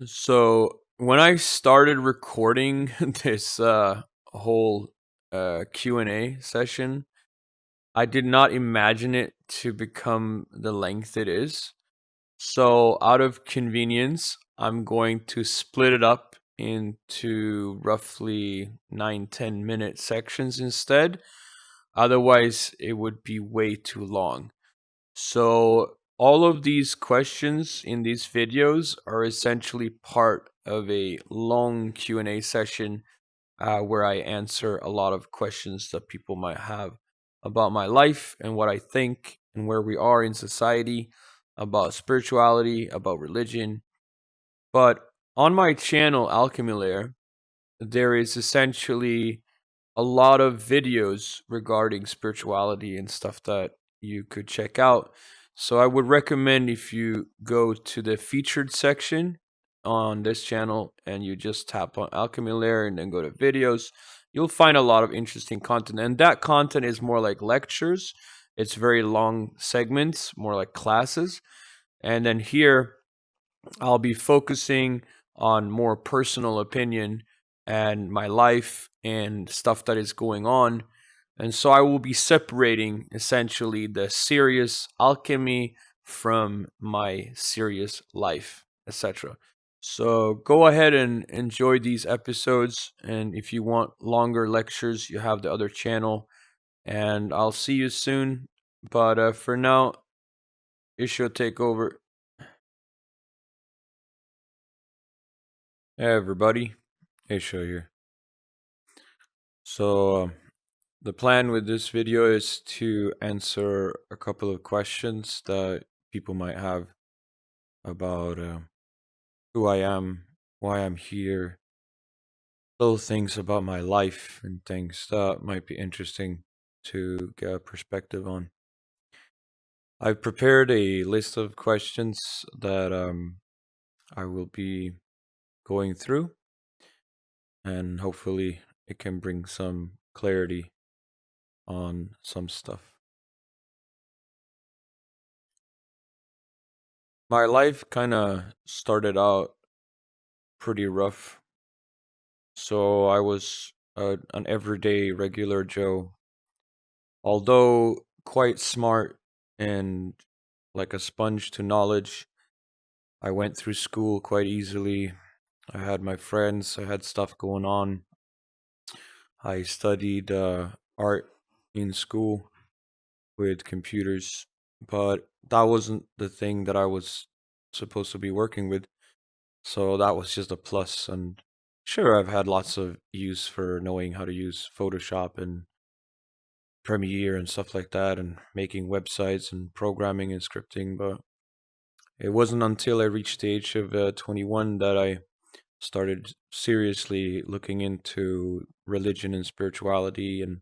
So when I started recording this whole Q&A session, I did not imagine it to become the length it is. So out of convenience, I'm going to split it up into roughly 9-10 minute sections instead. Otherwise, it would be way too long. So all of these questions in these videos are essentially part of a long Q&A session where I answer a lot of questions that people might have about my life and what I think and where we are in society, about spirituality, about religion. But on my channel, Alchemy Layer, there is essentially a lot of videos regarding spirituality and stuff that you could check out. So I would recommend if you go to the featured section on this channel and you just tap on Alchemy Layer and then go to videos, you'll find a lot of interesting content. And that content is more like lectures. It's very long segments, more like classes. And then here I'll be focusing on more personal opinion and my life and stuff that is going on. And so I will be separating essentially the serious alchemy from my serious life, etc. So go ahead and enjoy these episodes. And if you want longer lectures, you have the other channel. And I'll see you soon. But for now, Isho, take over. Hey everybody, Isho here. So the plan with this video is to answer a couple of questions that people might have about who I am, why I'm here, little things about my life and things that might be interesting to get a perspective on. I've prepared a list of questions that I will be going through, and hopefully it can bring some clarity on some stuff. My life kind of started out pretty rough. So I was an everyday regular Joe, although quite smart and like a sponge to knowledge. I went through school quite easily. I had my friends, I had stuff going on. I studied art in school with computers, but that wasn't the thing that I was supposed to be working with. So that was just a plus. And sure, I've had lots of use for knowing how to use Photoshop and Premiere and stuff like that, and making websites and programming and scripting. But it wasn't until I reached the age of 21 that I started seriously looking into religion and spirituality and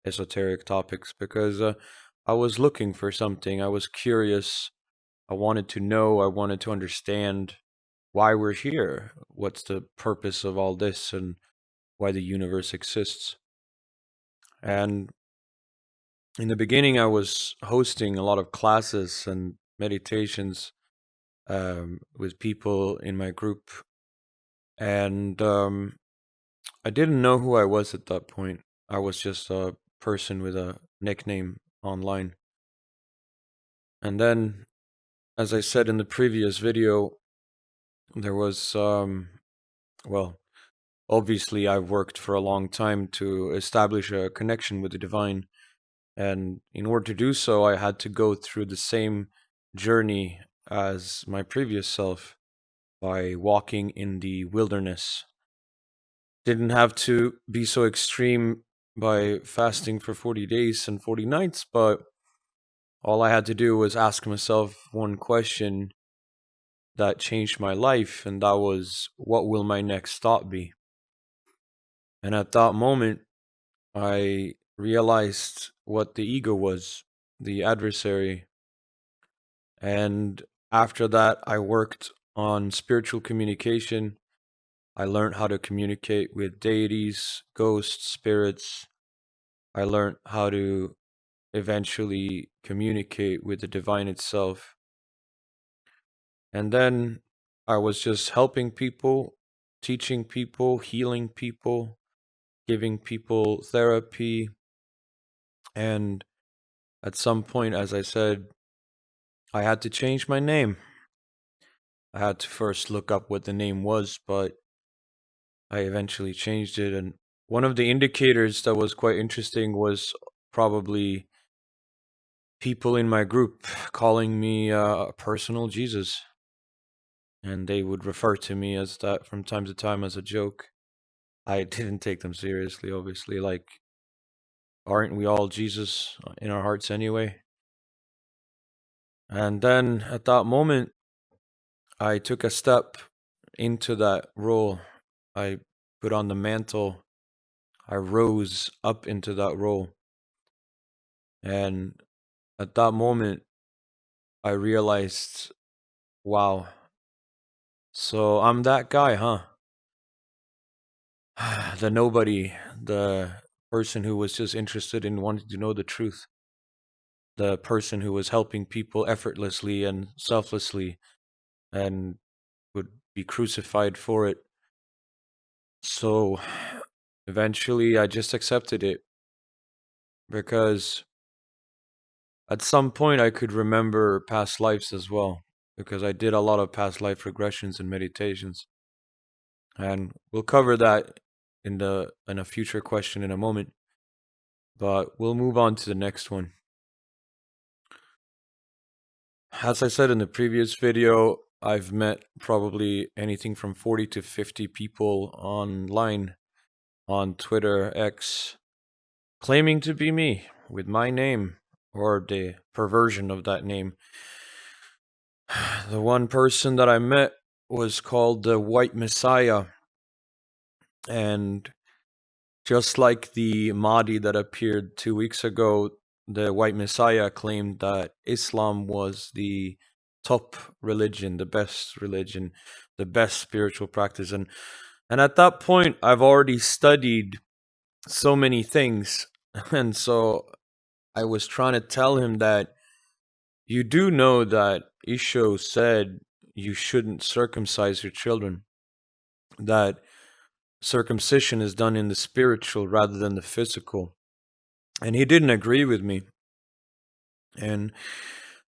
esoteric topics, because I was looking for something. I was curious. I wanted to know. I wanted to understand why we're here. What's the purpose of all this and why the universe exists. And in the beginning, I was hosting a lot of classes and meditations with people in my group. And I didn't know who I was at that point. I was just a person with a nickname online. And then, as I said in the previous video, there was, well, obviously, I've worked for a long time to establish a connection with the divine. And in order to do so, I had to go through the same journey as my previous self by walking in the wilderness. Didn't have to be so extreme by fasting for 40 days and 40 nights, but all I had to do was ask myself one question that changed my life, and that was, what will my next thought be? And at that moment, I realized what the ego was, the adversary. And after that, I worked on spiritual communication. I learned how to communicate with deities, ghosts, spirits. I learned how to eventually communicate with the divine itself. And then I was just helping people, teaching people, healing people, giving people therapy. And at some point, as I said, I had to change my name. I had to first look up what the name was, but I eventually changed it. And one of the indicators that was quite interesting was probably people in my group calling me a personal Jesus. And they would refer to me as that from time to time as a joke. I didn't take them seriously, obviously. Like, aren't we all Jesus in our hearts anyway? And then at that moment, I took a step into that role. I put on the mantle. I rose up into that role. And at that moment, I realized, wow, so I'm that guy, huh? The nobody, the person who was just interested in wanting to know the truth, the person who was helping people effortlessly and selflessly and would be crucified for it. So eventually I just accepted it because at some point I could remember past lives as well, because I did a lot of past life regressions and meditations. And we'll cover that in a future question in a moment. But we'll move on to the next one. As I said in the previous video, I've met probably anything from 40 to 50 people online on Twitter, X, claiming to be me with my name or the perversion of that name. The one person that I met was called the White Messiah, and just like the Mahdi that appeared 2 weeks ago, the White Messiah claimed that Islam was the top religion, the best spiritual practice. And at that point, I've already studied so many things. And so I was trying to tell him that you do know that Isho said you shouldn't circumcise your children, that circumcision is done in the spiritual rather than the physical. And he didn't agree with me. And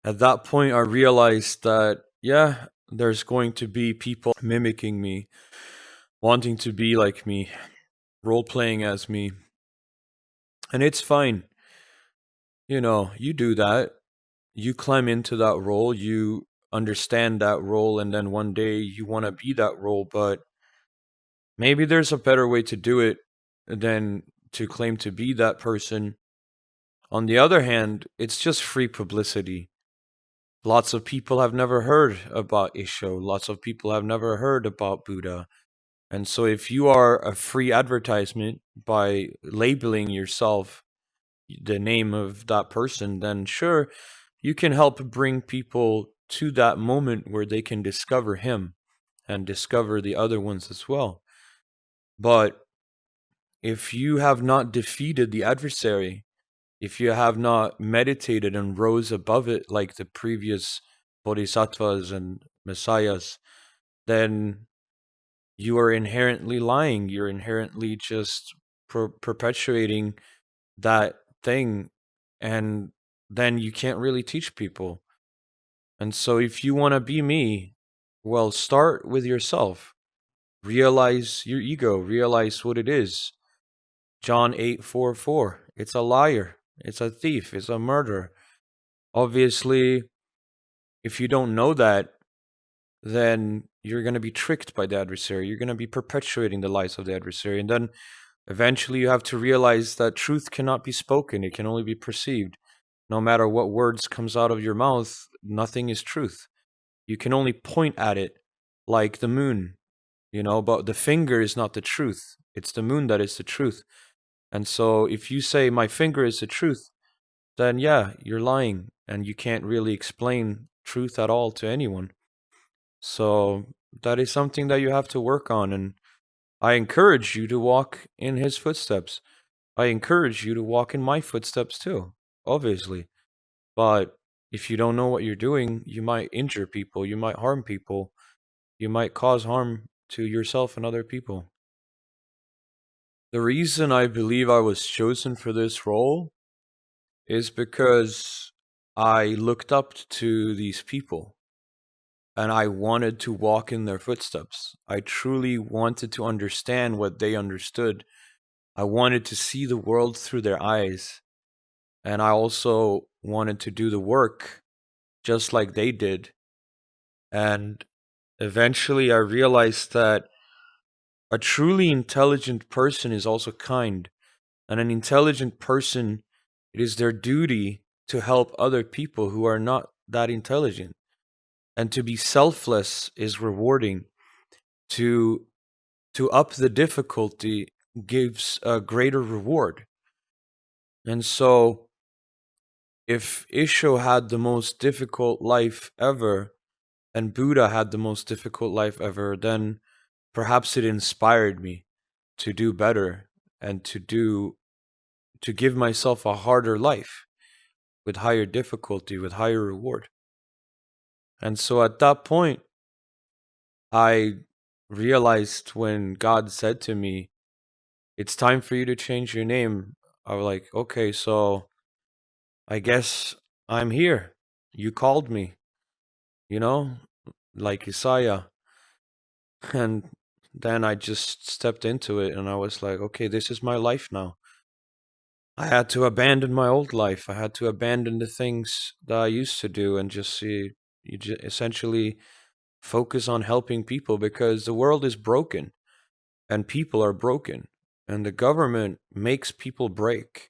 at that point, I realized that, yeah, there's going to be people mimicking me, wanting to be like me, role playing as me. And it's fine. You know, you do that. You climb into that role, you understand that role, and then one day you want to be that role. But maybe there's a better way to do it than to claim to be that person. On the other hand, it's just free publicity. Lots of people have never heard about Isho. Lots of people have never heard about Buddha. And so if you are a free advertisement by labeling yourself the name of that person, then sure, you can help bring people to that moment where they can discover him and discover the other ones as well. But if you have not defeated the adversary, if you have not meditated and rose above it like the previous bodhisattvas and messiahs, then you are inherently lying. You're inherently just perpetuating that thing, and then you can't really teach people. And so if you want to be me, well, start with yourself. Realize your ego, realize what it is. John 8:44. It's a liar, it's a thief, it's a murderer. Obviously, if you don't know that, then you're going to be tricked by the adversary. You're going to be perpetuating the lies of the adversary. And then eventually you have to realize that truth cannot be spoken, it can only be perceived. No matter what words comes out of your mouth, nothing is truth. You can only point at it like the moon, but the finger is not the truth. It's the moon that is the truth. And so if you say my finger is the truth, then yeah, you're lying and you can't really explain truth at all to anyone. So that is something that you have to work on. And I encourage you to walk in his footsteps. I encourage you to walk in my footsteps too, obviously. But if you don't know what you're doing, you might injure people, you might harm people. you might cause harm to yourself and other people. The reason I believe I was chosen for this role is because I looked up to these people and I wanted to walk in their footsteps. I truly wanted to understand what they understood. I wanted to see the world through their eyes. And I also wanted to do the work just like they did. And eventually I realized that a truly intelligent person is also kind. And an intelligent person, it is their duty to help other people who are not that intelligent. And to be selfless is rewarding. To up the difficulty gives a greater reward. And so if Isho had the most difficult life ever and Buddha had the most difficult life ever, then perhaps it inspired me to do better and to give myself a harder life with higher difficulty, with higher reward. And so at that point, I realized when God said to me, "It's time for you to change your name," I was like, okay, so I guess I'm here. You called me, you know, like Isaiah. And then I just stepped into it and I was like, okay, this is my life now. I had to abandon my old life. I had to abandon the things that I used to do and just essentially focus on helping people because the world is broken and people are broken and the government makes people break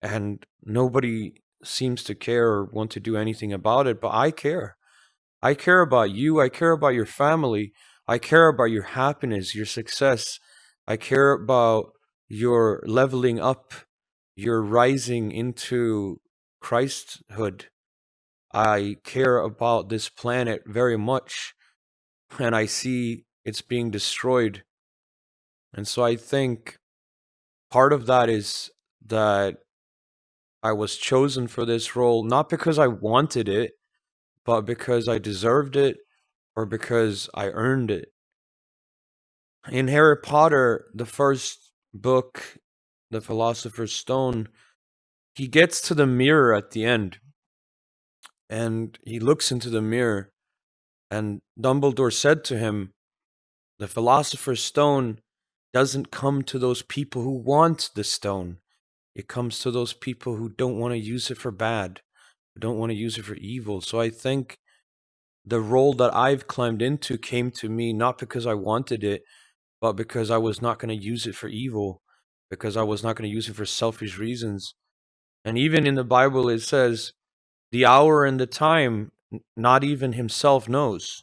and nobody seems to care or want to do anything about it, but I care. I care about you. I care about your family. I care about your happiness, your success. I care about your leveling up, your rising into Christhood. I care about this planet very much, and I see it's being destroyed. And so I think part of that is that I was chosen for this role, not because I wanted it, but because I deserved it or because I earned it. In Harry Potter, the first book, The Philosopher's Stone, he gets to the mirror at the end and he looks into the mirror, and Dumbledore said to him, "The Philosopher's Stone doesn't come to those people who want the stone. It comes to those people who don't want to use it for bad, who don't want to use it for evil." So I think the role that I've climbed into came to me not because I wanted it, but because I was not going to use it for evil, because I was not going to use it for selfish reasons. And even in the Bible, it says, the hour and the time, not even himself knows,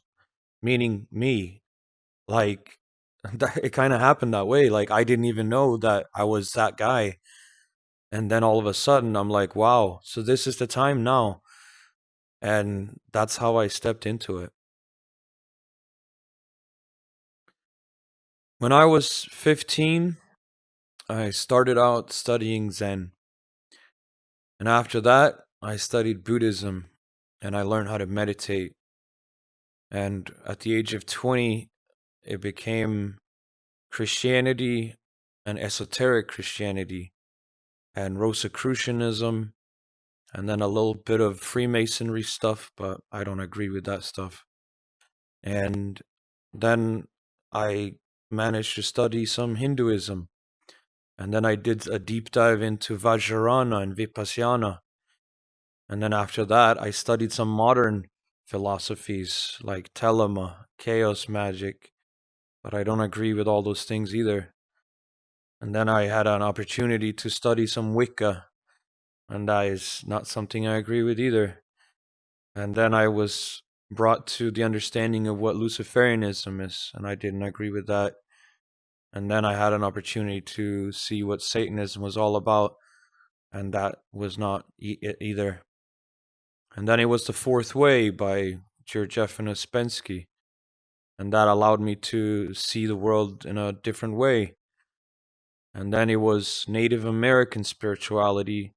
meaning me. Like, it kind of happened that way. Like, I didn't even know that I was that guy. And then all of a sudden, I'm like, wow, so this is the time now. And that's how I stepped into it. When I was 15, I started out studying Zen. And after that, I studied Buddhism and I learned how to meditate. And at the age of 20, it became Christianity and esoteric Christianity and Rosicrucianism and then a little bit of Freemasonry stuff, but I don't agree with that stuff. And then I managed to study some Hinduism. And then I did a deep dive into Vajrayana and Vipassana. And then after that, I studied some modern philosophies like Telema, chaos magic, but I don't agree with all those things either. And then I had an opportunity to study some Wicca, and that is not something I agree with either. And then I was brought to the understanding of what Luciferianism is, and I didn't agree with that. And then I had an opportunity to see what Satanism was all about, and that was not it either. And then it was The Fourth Way by George F. and Ouspensky, and that allowed me to see the world in a different way. And then it was Native American spirituality,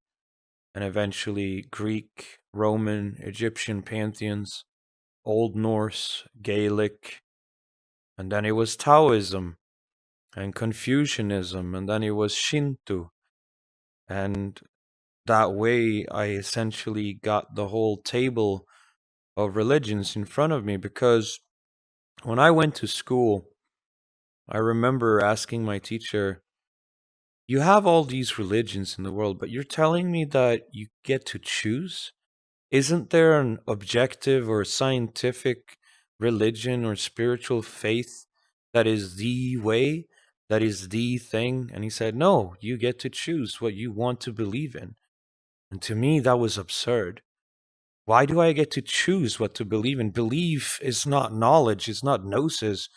and eventually Greek, Roman, Egyptian pantheons, Old Norse, Gaelic, and then it was Taoism and Confucianism, and then it was Shinto. And that way, I essentially got the whole table of religions in front of me, because when I went to school, I remember asking my teacher, "You have all these religions in the world, but you're telling me that you get to choose? Isn't there an objective or scientific religion or spiritual faith that is the way, that is the thing?" And he said, "No, you get to choose what you want to believe in." And to me, that was absurd. Why do I get to choose what to believe in? Belief is not knowledge, it's not gnosis.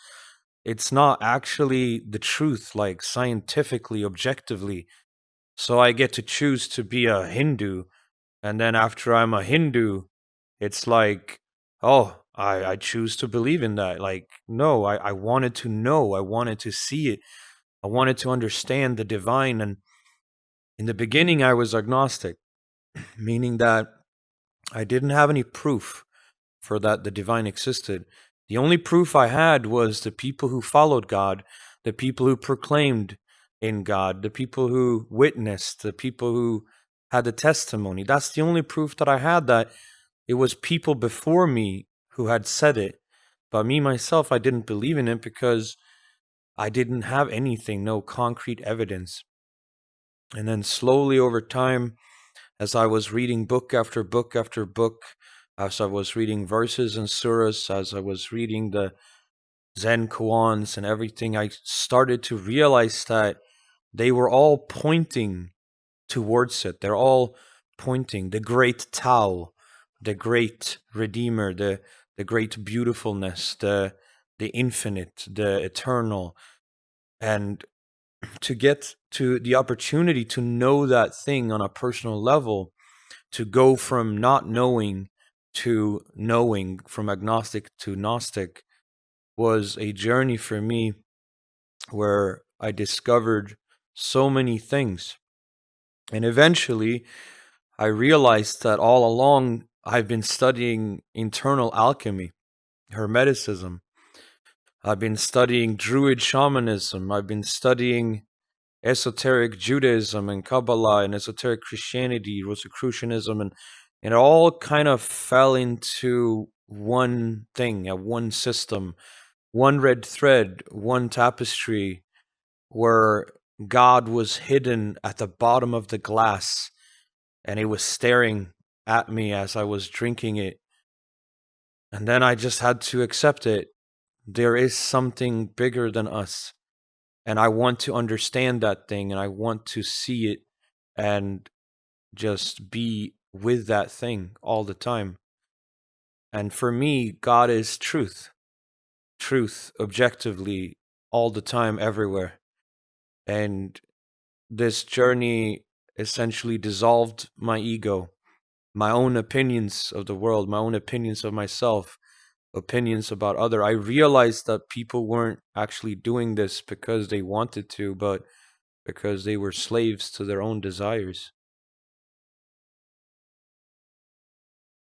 It's not actually the truth, like scientifically, objectively. So I get to choose to be a Hindu, and then after I'm a Hindu, it's like, oh, I choose to believe in that. Like, no, I wanted to know, I wanted to see it, I wanted to understand the divine. And in the beginning, I was agnostic, meaning that I didn't have any proof for that the divine existed. The only proof I had was the people who followed God, the people who proclaimed in God, the people who witnessed, the people who had the testimony. That's the only proof that I had, that it was people before me who had said it. But me, myself, I didn't believe in it because I didn't have anything, no concrete evidence. And then slowly over time, as I was reading book after book after book, as I was reading verses and surahs, as I was reading the Zen koans and everything, I started to realize that they were all pointing towards it. They're all pointing the great Tao, the great Redeemer, the great beautifulness, the infinite, the eternal. And to get to the opportunity to know that thing on a personal level, to go from not knowing to knowing, from agnostic to Gnostic, was a journey for me where I discovered so many things. And eventually, I realized that all along I've been studying internal alchemy, Hermeticism. I've been studying Druid shamanism. I've been studying esoteric Judaism and Kabbalah and esoteric Christianity, Rosicrucianism, and it all kind of fell into one thing, one system, one red thread, one tapestry, where God was hidden at the bottom of the glass, and it was staring at me as I was drinking it. And then I just had to accept it. There is something bigger than us. And I want to understand that thing, and I want to see it and just be with that thing all the time. And for me, God is truth. Truth, objectively, all the time, everywhere. And this journey essentially dissolved my ego, my own opinions of the world, my own opinions of myself, opinions about other. I realized that people weren't actually doing this because they wanted to, but because they were slaves to their own desires.